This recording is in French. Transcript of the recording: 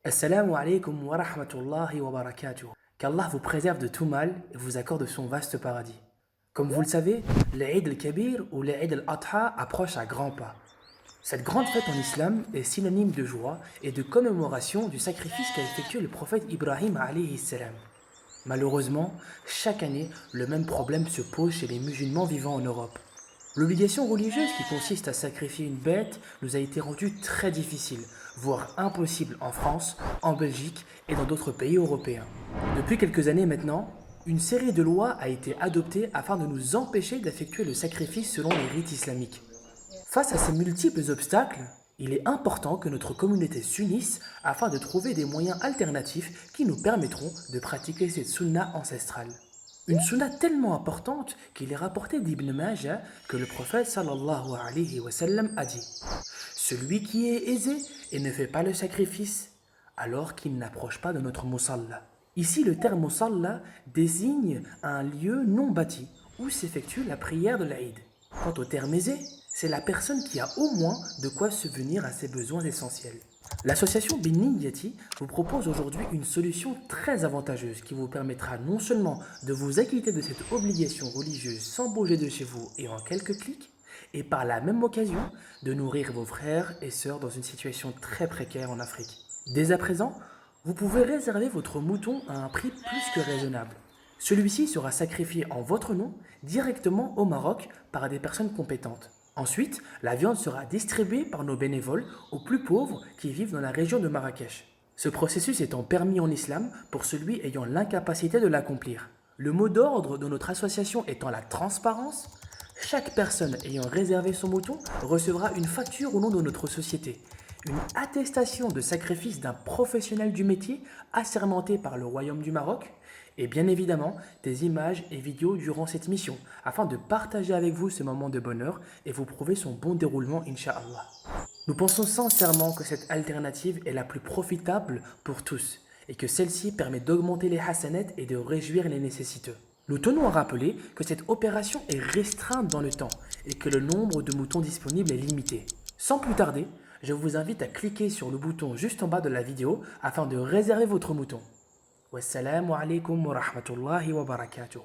Assalamu alaikum wa rahmatullahi wa barakatuh. Qu'Allah vous préserve de tout mal et vous accorde son vaste paradis. Comme vous le savez, l'Eid al-Kabir ou l'Eid al-Adha approche à grands pas. Cette grande fête en islam est synonyme de joie et de commémoration du sacrifice qu'a effectué le prophète Ibrahim alayhi salam. Malheureusement, chaque année, le même problème se pose chez les musulmans vivant en Europe. L'obligation religieuse qui consiste à sacrifier une bête nous a été rendue très difficile, voire impossible en France, en Belgique et dans d'autres pays européens. Depuis quelques années maintenant, une série de lois a été adoptée afin de nous empêcher d'effectuer le sacrifice selon les rites islamiques. Face à ces multiples obstacles, il est important que notre communauté s'unisse afin de trouver des moyens alternatifs qui nous permettront de pratiquer cette sunna ancestrale. Une sunna tellement importante qu'il est rapporté d'Ibn Majah que le prophète sallallahu alayhi wa sallam a dit: celui qui est aisé et ne fait pas le sacrifice, alors qu'il n'approche pas de notre musalla. Ici, le terme musalla désigne un lieu non bâti où s'effectue la prière de l'Aïd. Quant au terme aisé, c'est la personne qui a au moins de quoi subvenir à ses besoins essentiels. L'association Binniyati vous propose aujourd'hui une solution très avantageuse qui vous permettra non seulement de vous acquitter de cette obligation religieuse sans bouger de chez vous et en quelques clics, et par la même occasion de nourrir vos frères et sœurs dans une situation très précaire en Afrique. Dès à présent, vous pouvez réserver votre mouton à un prix plus que raisonnable. Celui-ci sera sacrifié en votre nom directement au Maroc par des personnes compétentes. Ensuite, la viande sera distribuée par nos bénévoles aux plus pauvres qui vivent dans la région de Marrakech. Ce processus étant permis en islam pour celui ayant l'incapacité de l'accomplir. Le mot d'ordre de notre association étant la transparence, chaque personne ayant réservé son mouton recevra une facture au nom de notre société, une attestation de sacrifice d'un professionnel du métier assermenté par le Royaume du Maroc, et bien évidemment des images et vidéos durant cette mission, afin de partager avec vous ce moment de bonheur et vous prouver son bon déroulement, Inch'Allah. Nous pensons sincèrement que cette alternative est la plus profitable pour tous, et que celle-ci permet d'augmenter les hasanats et de réjouir les nécessiteux. Nous tenons à rappeler que cette opération est restreinte dans le temps, et que le nombre de moutons disponibles est limité. Sans plus tarder, je vous invite à cliquer sur le bouton juste en bas de la vidéo afin de réserver votre mouton. Wassalamu alaikum wa rahmatullahi wa barakatuh.